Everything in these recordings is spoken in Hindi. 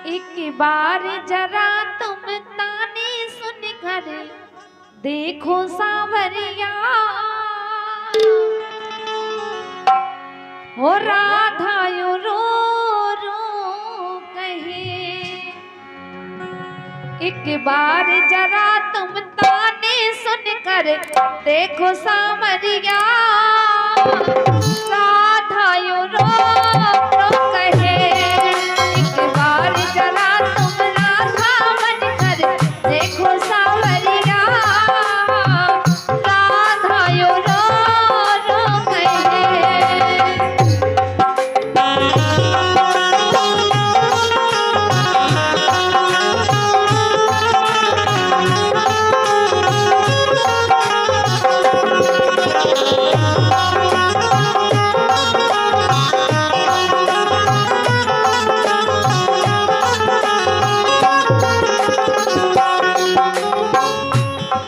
एक बार जरा तुम ताने सुन कर देखो सांवरिया, हो राधा रो रो कहे। एक बार जरा तुम ताने सुन कर देखो सांवरिया, राधा रो रो कहे। एक बार जरा तुम राधा बन कर देखो सांवरिया, राधा रो रो कहे।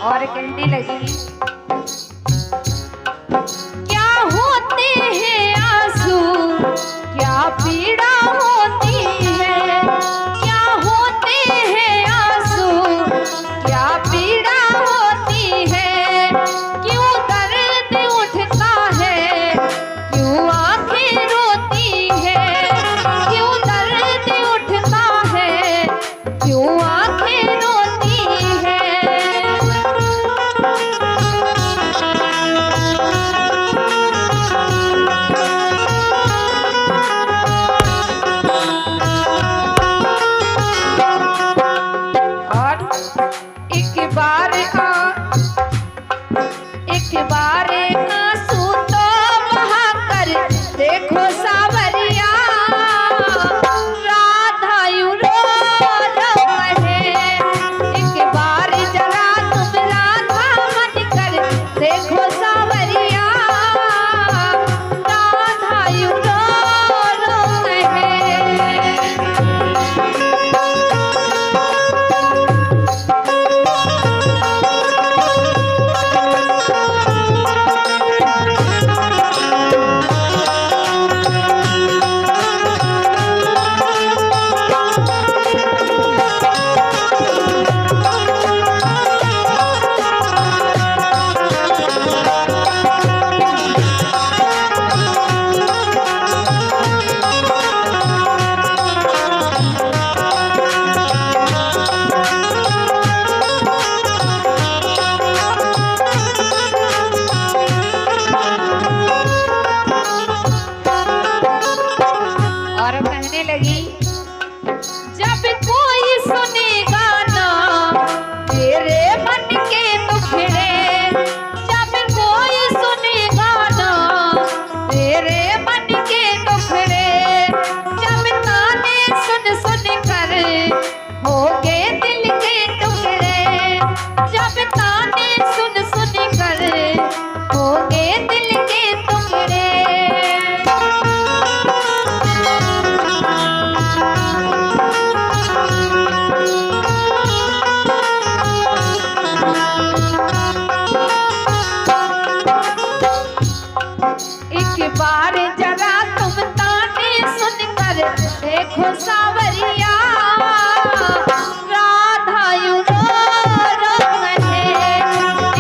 और कहने लगी, क्या होते हैं आंसू, क्या पीड़ा होती है। क्या होते हैं आंसू, क्या पीड़ा होती है। क्यों दर्द उठता है, क्यों आंखें रोती है। क्यों दर्द उठता है, क्यों आंखें रोती है। एक बार आंसू तो बहा कर देखो सांवरिया, राधा रो रो कहे। एक बार जरा तुम राधा बन कर देखो सांवरिया, राधा रो रो कहे। लगी, जब कोई सुनेगा ना तेरे मन के दुखड़े। जब कोई सुनेगा ना तेरे मन के दुखड़े। जब ताने सुन सुन कर होगे दिल के टुकड़े। जब ताने सुन सुन कर होगे दिल के टुकड़े। एक बार जरा तुम ताने सुन कर देखो सांवरिया, राधा रो रो कहे।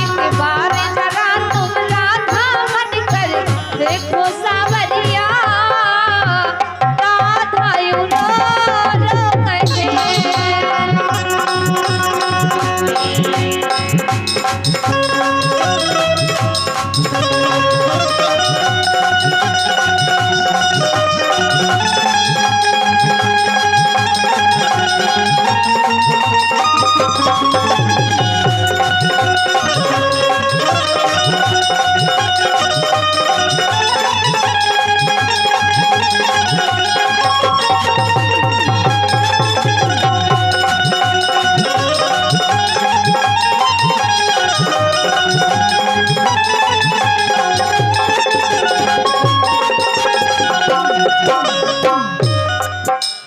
एक बार जरा तुम राधा बन कर देखो सांवरिया, राधा रो रो कहे।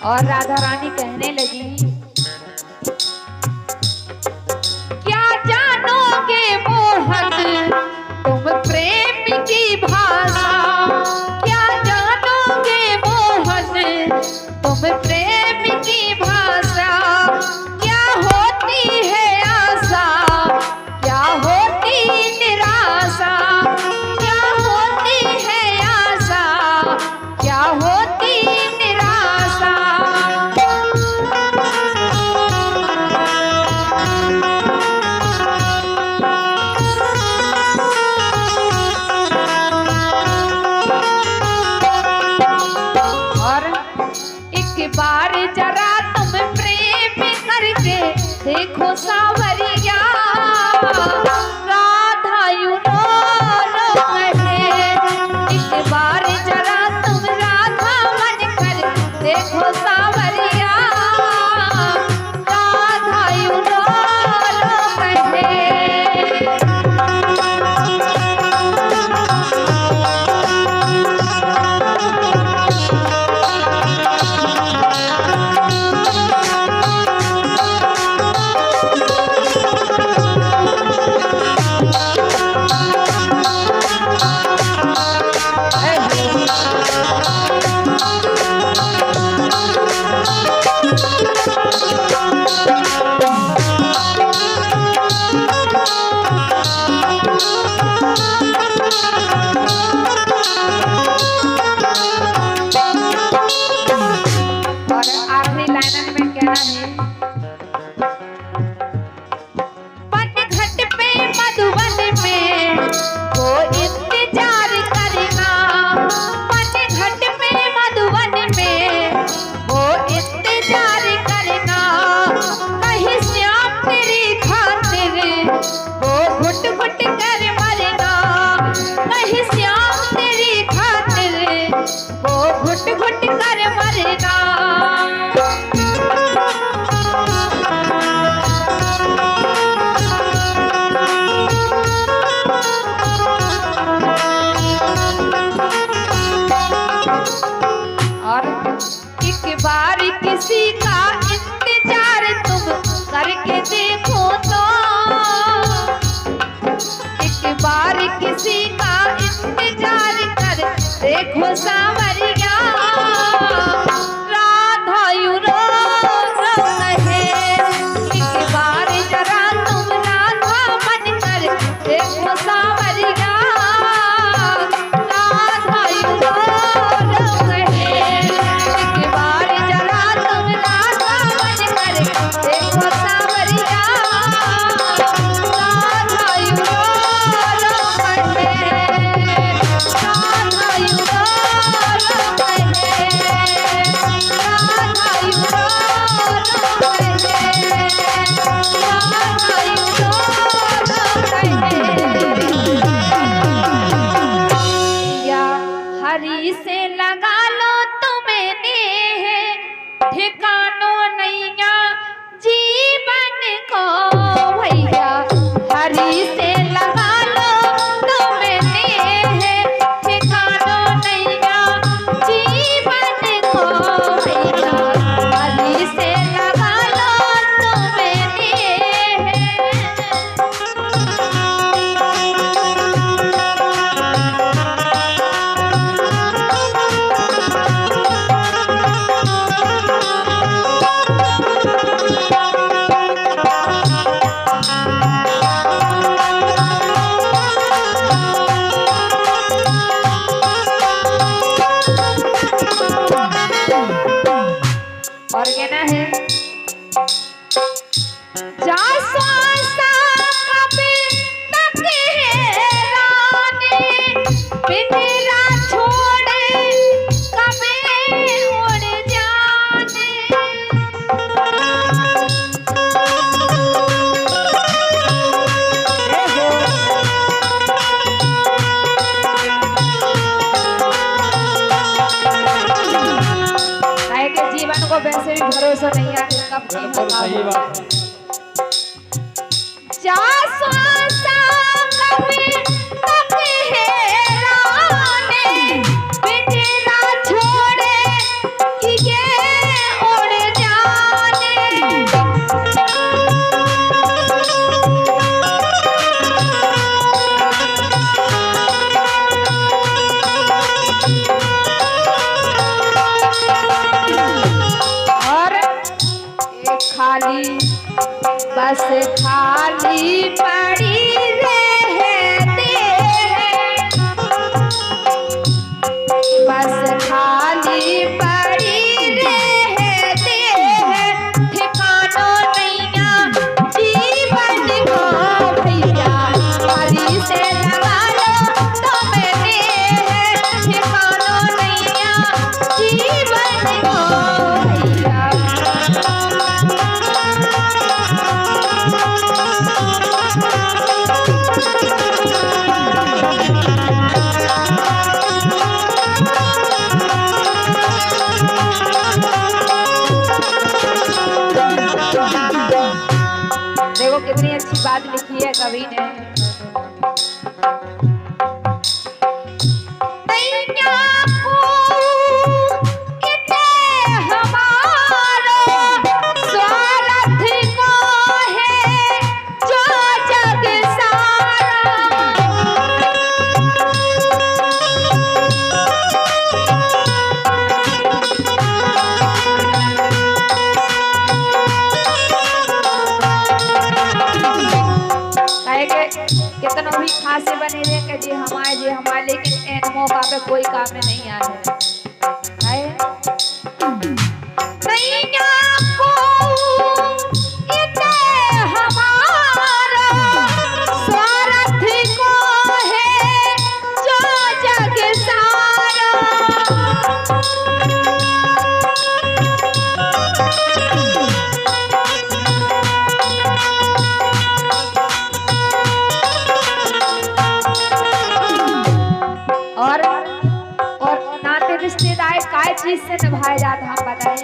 और राधा रानी कहने लगी, क्या जानोगे मोहन तुम प्रेम की भाषा। क्या जानोगे मोहन तुम प्रेम की भाषा। बार जरा तुम प्रेम करके देखो सावरिया, राधा यूं रो कहे। एक बार जरा तुम राधा बन कर देखो सावरिया, राधा यूं रो कहे। किसी का इंतजार तुम करके देखो तो, एक बार किसी का इंतजार कर देखो सावरिया, राधा यूं रो कहे। एक बार जरा तुम राधा बन कर देखो सावरिया, राधा यूं रो कहे। एक बार जरा तुम राधा बन कर देखो सावरिया, राधा यूं रो कहे, राधा यूं रो कहे, राधा यूं रो कहे, राधा यूं रो कहे। या हरि से लगा लो तुम्हें नेह, ठिकानो नैया जीवन को भैया। हरि से लगा लो तुम्हें नेह, ठिकानो नैया जीवन को भैया। हरि से लगा लो तुम्हें नेह। और कहना है जा स्वासा कभी तक हैराने, पिंजरा छोड़े कभी उड़ जाने। काहे के जीवन को वैसे भी भरोसा नहीं है कब सही बात है। जा स्वासा कभी तक हैराने, पिंजरा छोड़े कि ये उड़ जाने। और एक खाली बस खाली पड़ी रहते हैं, बस खाली पड़ी रहते हैं, ठिकानो नैया जीवन को भैया। हरि से लगा लो तुम्हें नेह, ठिकानो नैया जीवन को भैया। देखो कितनी अच्छी बात लिखी है कवि ने। कितना भी खासे बने रहे कि जी हमारे लेकिन एन मौका पे कोई काम में नहीं आए रिश्तेदार काय चीज से निभाए जाते हम बताएं।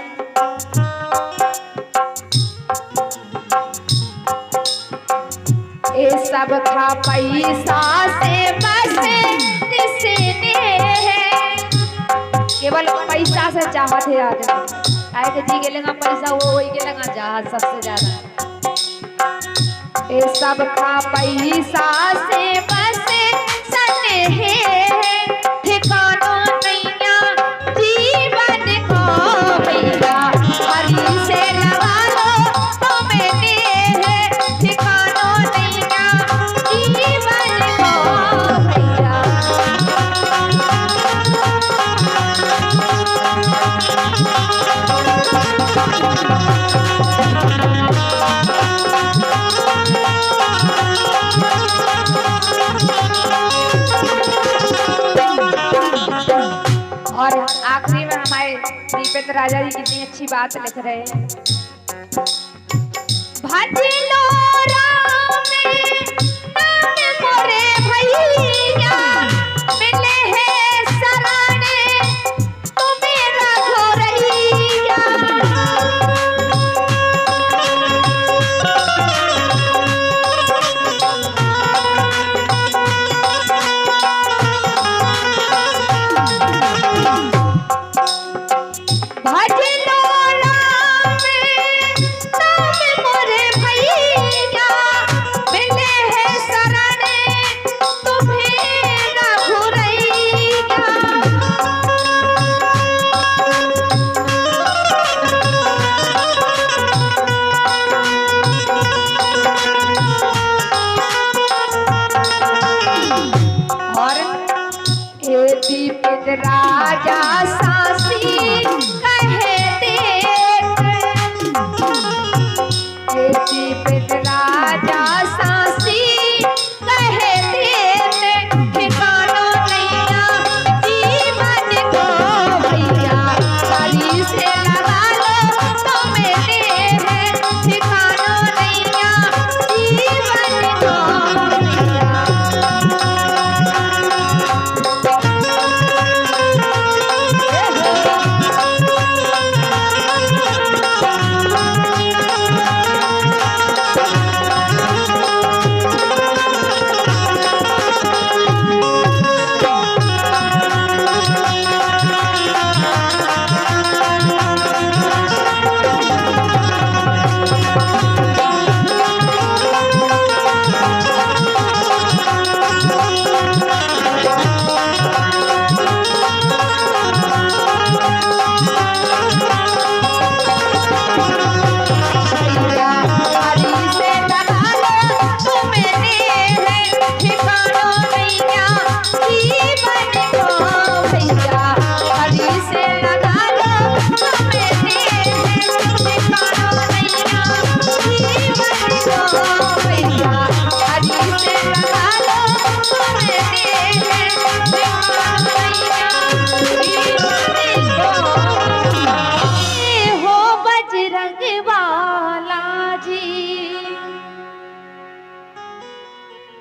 ये सब खा पैसा से बसे केवल पैसा से चाहत है आदमी आए के जी के लेगा पैसा वो वही के लेगा जहाज सबसे ज्यादा। ये सब खा पैसा से बसे सने ठिकाना और आखिरी में हमारे दीपेंद्र राजा जी कितनी अच्छी बात लिख रहे हैं। भजलो राम नाम मोरे भैया मिले हैं शरणे तुम्हें रखो रैया। राजा सासी कहे देख राजा सासी कहे देख ठिकाना नैया जीवन को भैया ताली से लगा लो तो मेरे है ठिकाना नैया जीवन को भैया।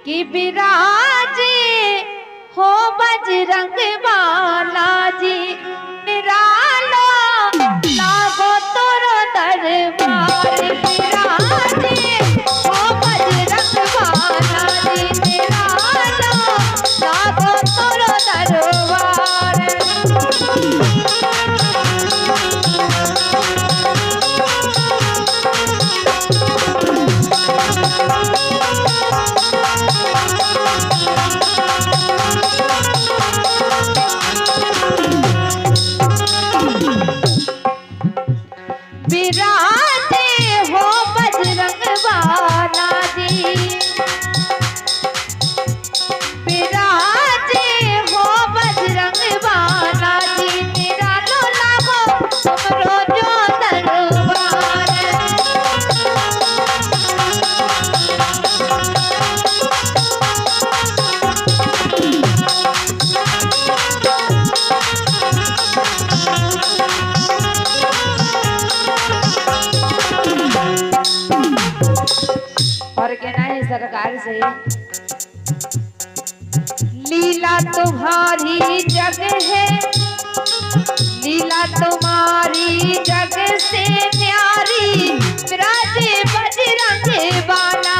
कि विराजे हो बजरंग बालाजी निराला लागो तोरो दरबार विराजे हो सरकार से, लीला तुम्हारी जग है, लीला तुम्हारी जग से न्यारी, विराजे बजरंग बाला।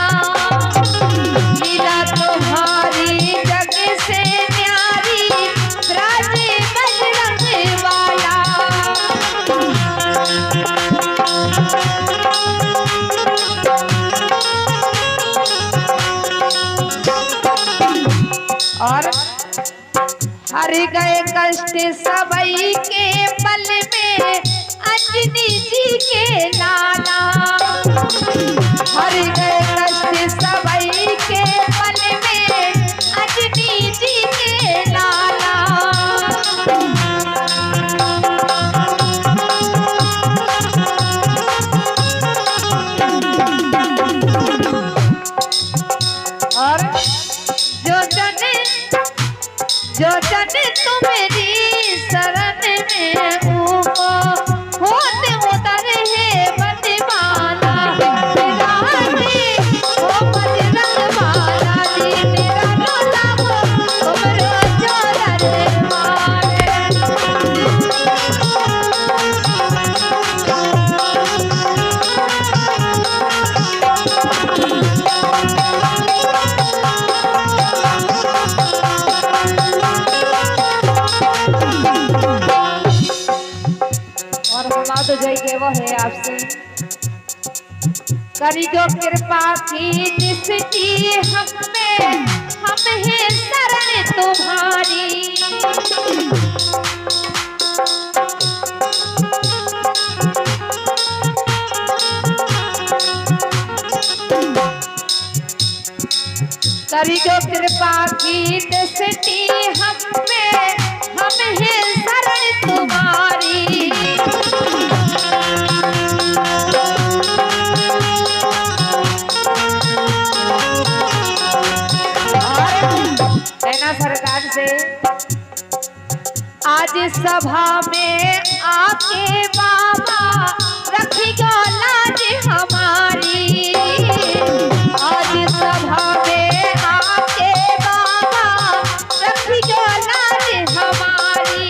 लीला तुम्हारी जग से न्यारी, विराजे बजरंग बाला। और हर गए कष्ट सबई के पल में, अंजनी जी के लाला। हर गए कष्ट सबई के पल में, अंजनी जी के लाला। और जो जन तुम्हारी शरण में ऊपो, होते उतर है बजवाना। विराजे हो बजरंग बाला जी, मेरा रोला हो तुमरो जोरन मारे। तो जय के वो है आपसे, करी जो कृपा की दृष्टि हम में, हम है शरण तुम्हारी। करी जो कृपा की दृष्टि हम में, हम है शरण तुम्हारी। सेना सरकार से, आज सभा में आके बाबा रखियो लाज हमारी। आज सभा में आके बाबा रखियो लाज हमारी।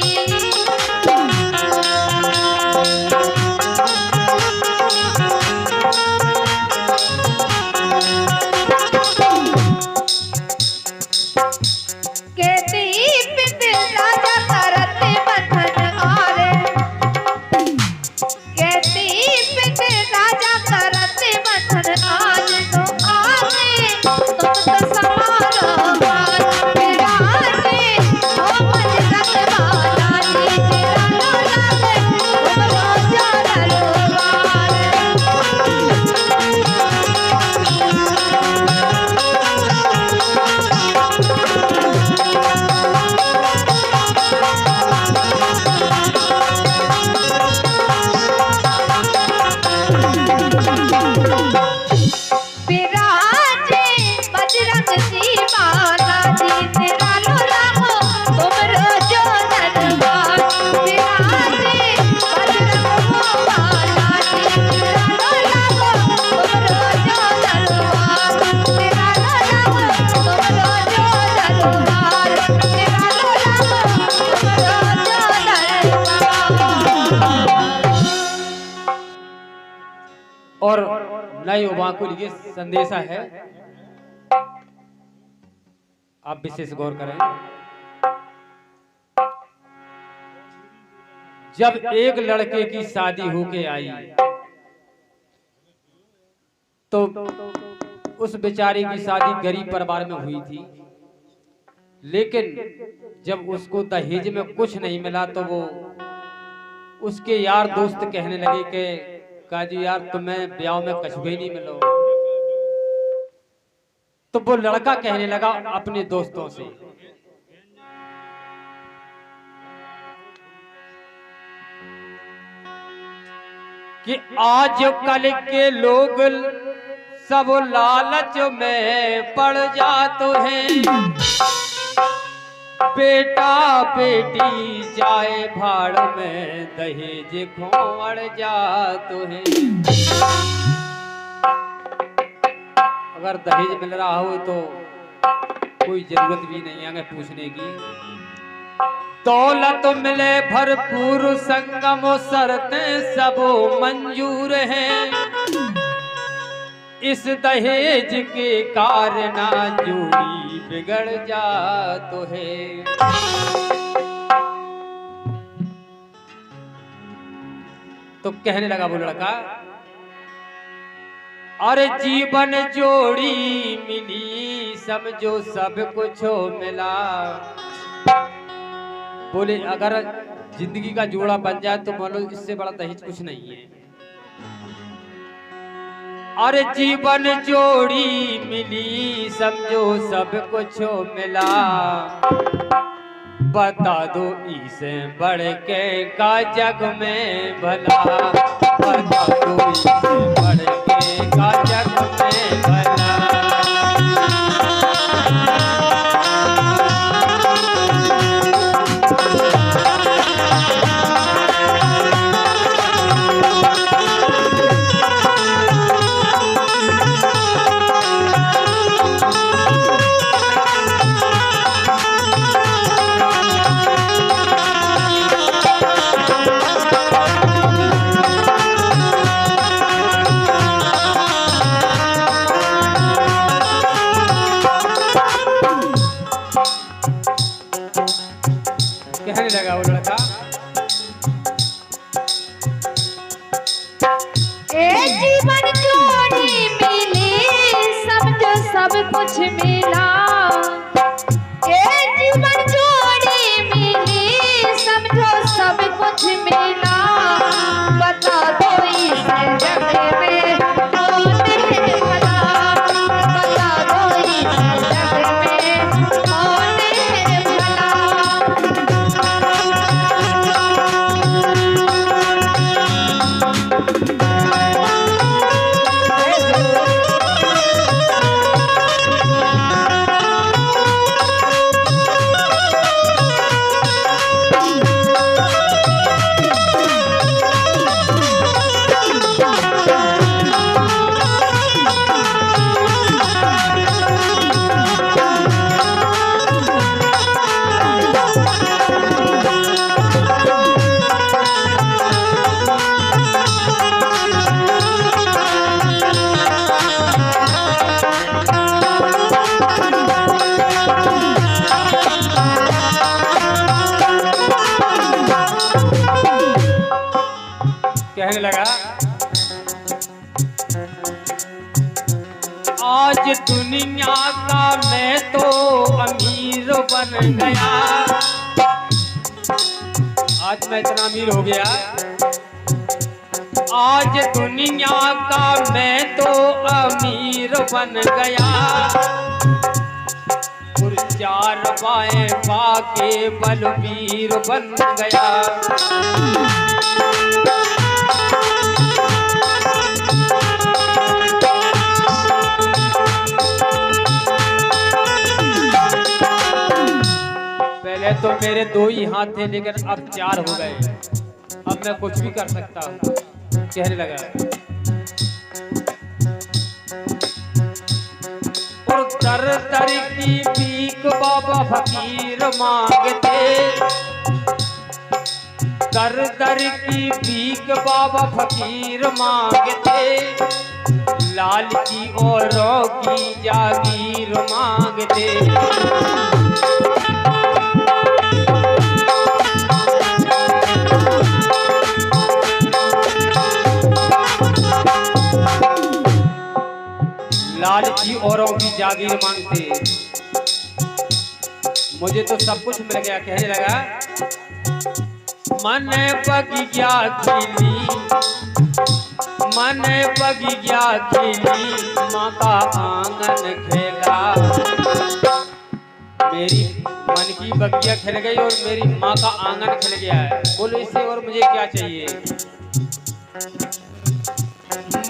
और नए युवा को लिए संदेशा है, आप विशेष गौर करें। जब एक लड़के की शादी होके आई तो उस बेचारे की शादी गरीब परिवार में हुई थी, लेकिन जब उसको दहेज में कुछ नहीं मिला तो वो उसके यार दोस्त कहने लगे कि काजी यार तुम्हें ब्याह में कुछ भी नहीं मिलो। तो वो लड़का कहने लगा अपने दोस्तों से कि आज कल के लोग सब लालच में पड़ जाते हैं, बेटा बेटी जाए भाड़ में दहेज खोड़ जाते हैं। अगर दहेज मिल रहा हो तो कोई जरूरत भी नहीं है पूछने की। दौलत मिले भरपूर संगम शर्तें सब मंजूर हैं, इस दहेज के कारण जोड़ी बिगड़ जा तो है। तो कहने लगा वो लड़का, अरे जीवन जोड़ी मिली समझो सब कुछ मिला। बोले अगर जिंदगी का जोड़ा बन जाए तो बोलो इससे बड़ा दहेज कुछ नहीं है। अरे जीवन जोड़ी मिली समझो सब कुछ मिला, बता दो इसे बढ़ के का जग में भला, बता दो इसे बढ़ के का जग में भला। कहने लगा वो लड़का, ए जीवन जोड़ी मिली समझो सब कुछ मिला, ए जीवन जोड़ी मिली समझो सब कुछ मिला, बता दो इस जग में कौन है भला, बता दो इस जग में कौन है भला। कहने लगा, आज दुनिया का मैं तो अमीर बन गया, आज मैं इतना अमीर हो गया, आज दुनिया का मैं तो अमीर बन गया, और चार बाएं पाके बलवीर बन गया। पहले तो मेरे दो ही हाथ थे लेकिन अब चार हो गए, अब मैं कुछ भी कर सकता हूँ। कहने लगा, और दर दर की भीख बाबा फकीर मांगते, दर दर की भीख बाबा फकीर मांगते, लाल की औरों की जागीर मांगते। लालची औरों की जागीर मांगते, मुझे तो सब कुछ मिल गया। कहने लगा, मन बगिया खिली, मन बगिया खिली, माँ का आंगन खेला। मेरी मन की बगिया खिल गई और मेरी माँ का आंगन खिल गया है। बोलो इससे और मुझे क्या चाहिए।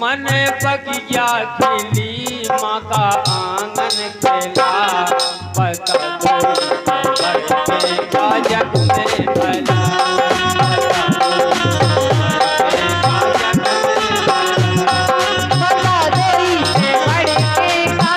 मन बगिया खिली, माँ का आंगन खेला, बता दो बड़के का जग में भला, बता दो इसे बड़के का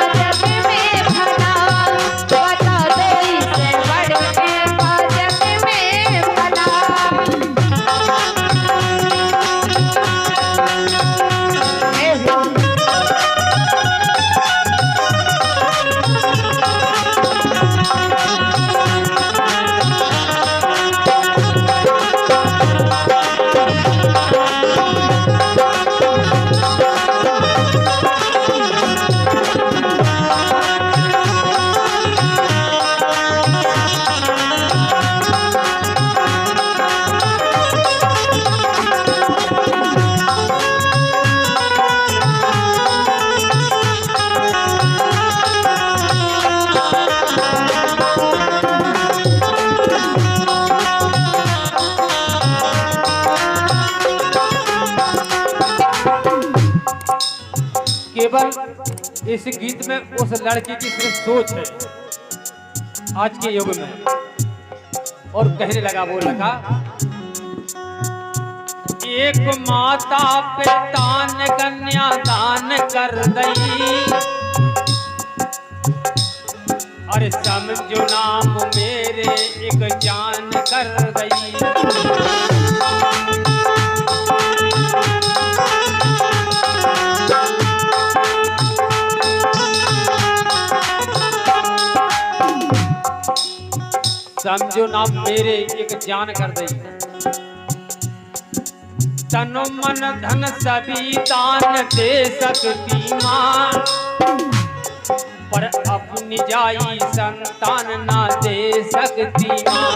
केवल इस गीत में उस लड़की की सिर्फ सोच है आज के युग में। और कहने लगा, वो लगा, एक माता पे तान कन्या दान कर दई, अरे समझो नाम मेरे एक जान कर दई। समझो नाम मेरे एक जान कर दई, तन मन धन सभी दान दे सकती माँ, पर अपनी जाई संतान ना दे सकती माँ।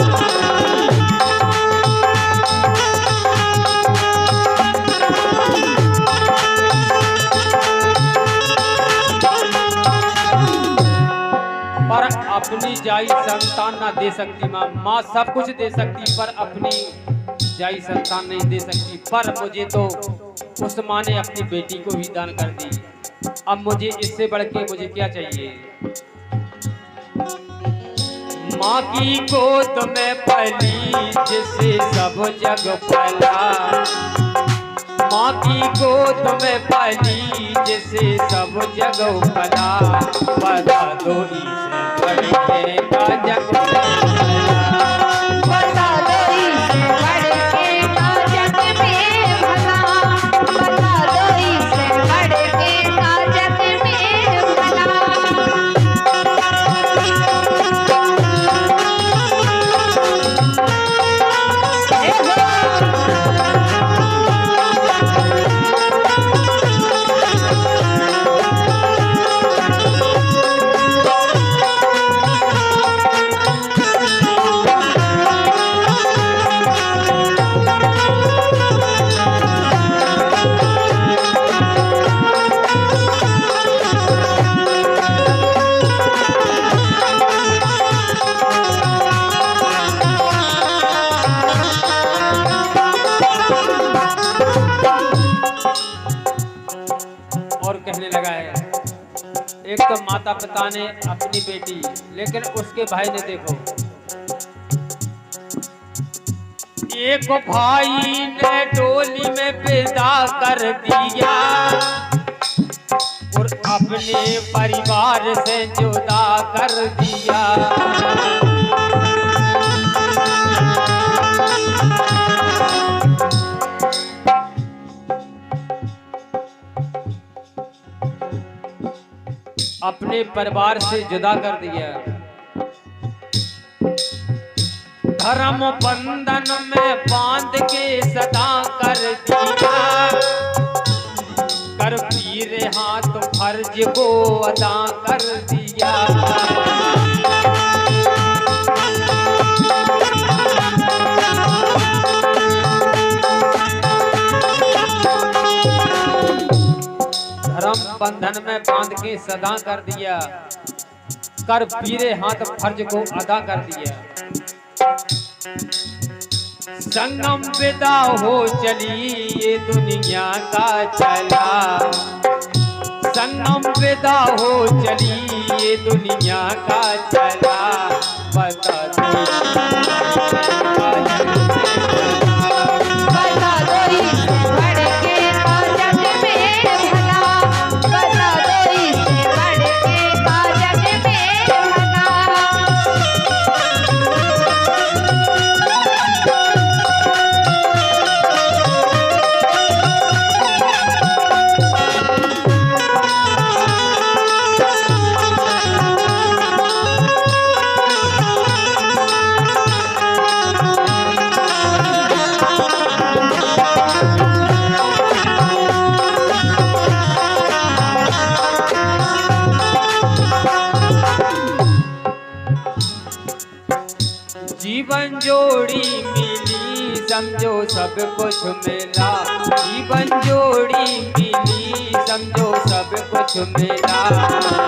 पर अपनी जाई संतान ना दे सकती माँ। माँ सब कुछ दे सकती पर अपनी जाई संतान नहीं दे सकती। पर मुझे तो उस माँ ने अपनी बेटी को ही दान कर दी, अब मुझे इससे बढ़ के मुझे क्या चाहिए। माँ की गोद में पली जिसे सब जग फैला, माँ की गोद में पली जिसे सब जग फैला, बता दो इसे बढ़के का जग बता दो इसे बढ़के का जग में भला, बता दो इसे बढ़के का जग में भला। और कहने लगा है, एक तो माता पिता ने अपनी बेटी, लेकिन उसके भाई ने देखो, एक भाई ने डोली में विदा कर दिया और अपने परिवार से जुदा कर दिया। अपने परिवार से जुदा कर दिया, धर्म बंधन में बांध के सदा कर दिया, कर पीरे हाथ फर्ज को अदा कर दिया। धर्म बंधन में बांध के सदा कर दिया, कर पीरे हाथ फर्ज को अदा कर दिया। संगम विदा हो चली ये दुनिया का चला, संगम विदा हो चली ये दुनिया का चला, बता दो बता दो इसे बढ़के का जग में भला, बता दो इसे बढ़के का जग में भला। जीवन जोड़ी मिली समझो सब कुछ मिला, जीवन जोड़ी मिली समझो सब कुछ मिला,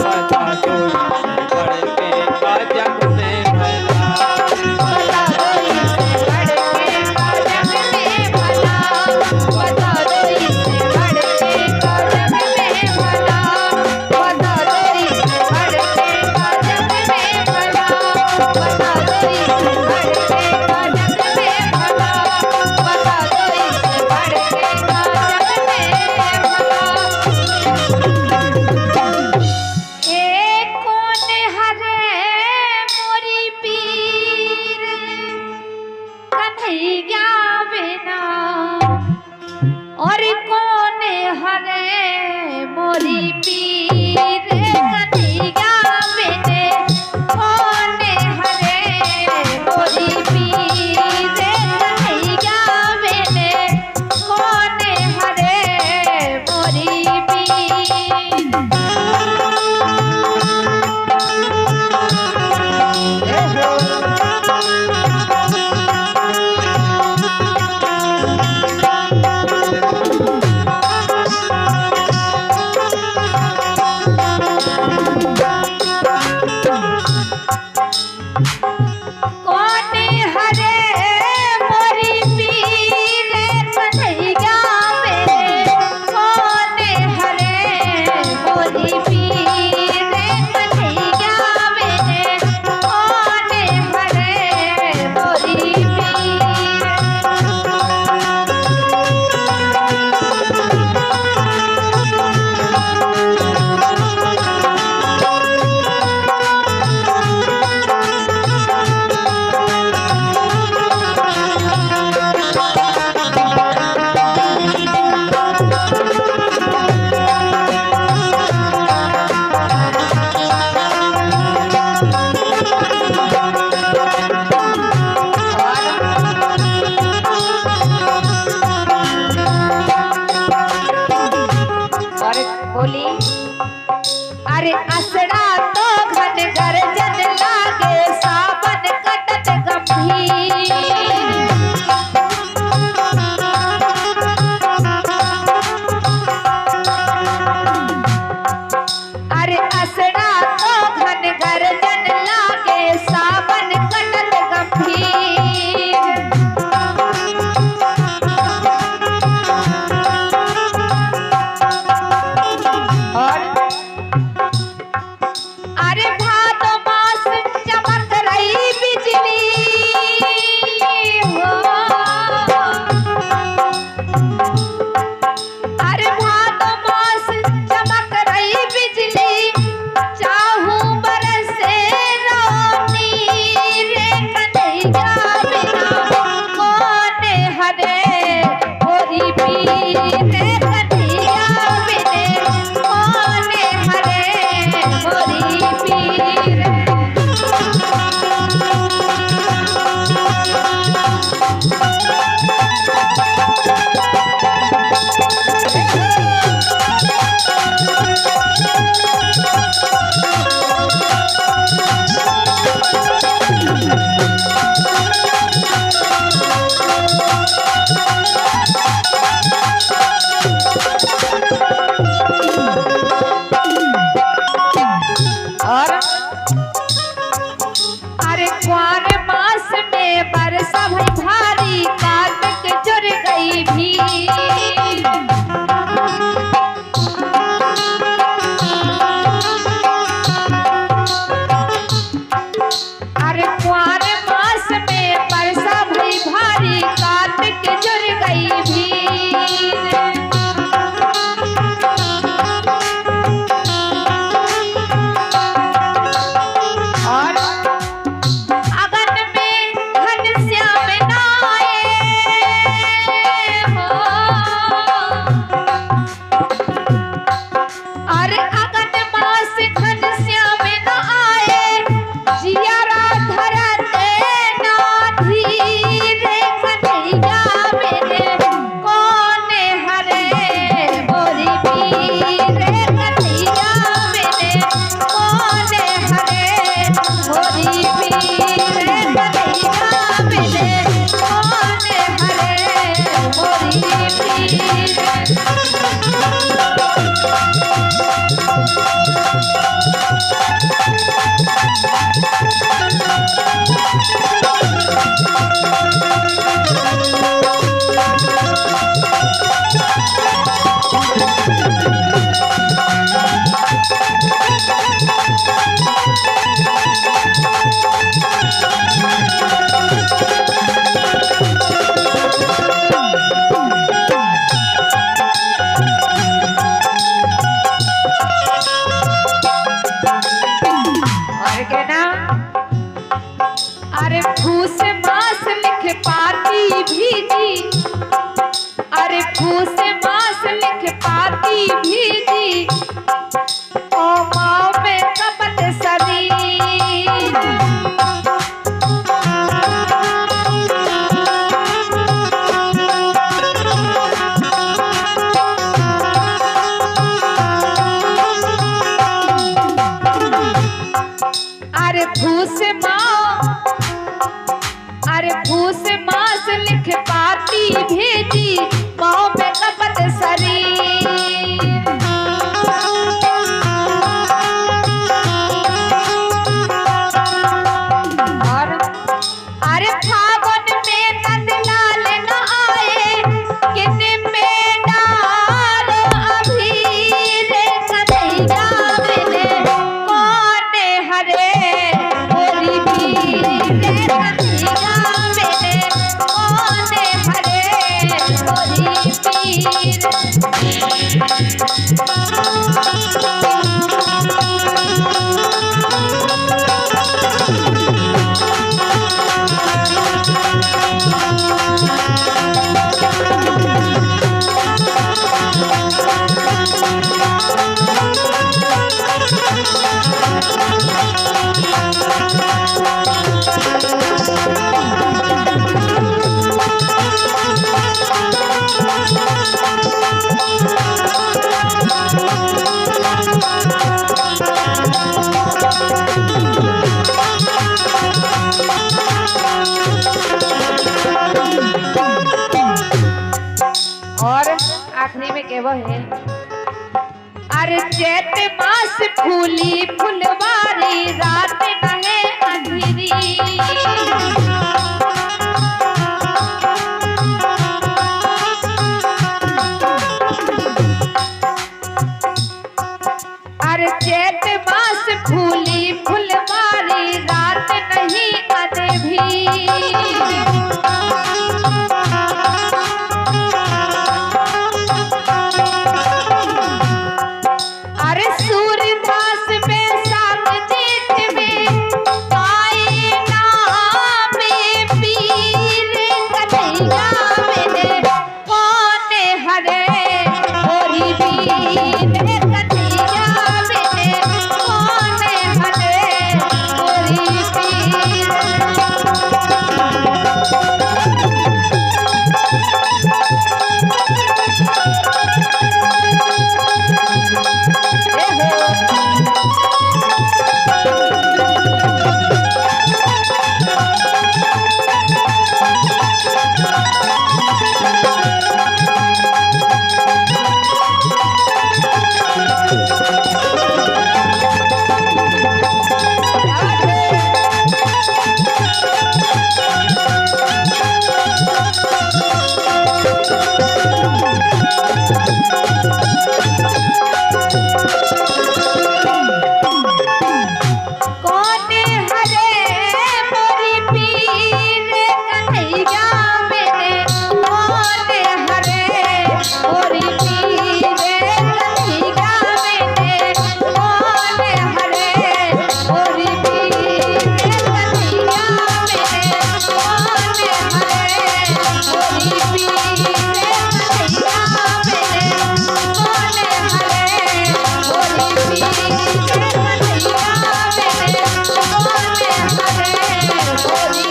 बता दो इसे बढ़के का जग में भला, बता दो इसे बढ़के का जग में भला, बता दो इसे बढ़के का जग में भला। भी। अरे कुंवर मास में परसा भई भारी, कार्तिक जुड़ गई भीड़। और अगन में घनश्याम नाए हो, और अगन मास घनश्याम न आए, जियारा धरते नाधी रे कन्हैया मेरे, कौन हरे मोरी पीर रे कन्हैया मेरे, कौन हरे मोरी पीर रे कन्हैया मेरे, कौन हरे मोरी पीर। और कहना, अरे फूस मास लिख पाती भीजी, अरे फूस मास लिख पाती भीजी, ओ माँ में कपट शरीर। अरे फूस मास लिख पाती भेजी, पाँव में कपट शरीर। और अरे फागुन में नंदलाल न आए, किन में डालो अभी रे कन्हैया मेरे, कौन हरे मोरी पीर रे कन्हैया मेरे, कौन हरे मोरी पीर। और आखिरी में कहवा है, अरे चैत मास फूली फुलवारी, रात नहे अंधेरी। अरे चैत मास फूली फुलवारी, रात नहीं अंधेरी। अरे सूरदास में साथ जेठ में, गाए नाम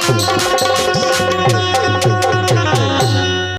सुनो।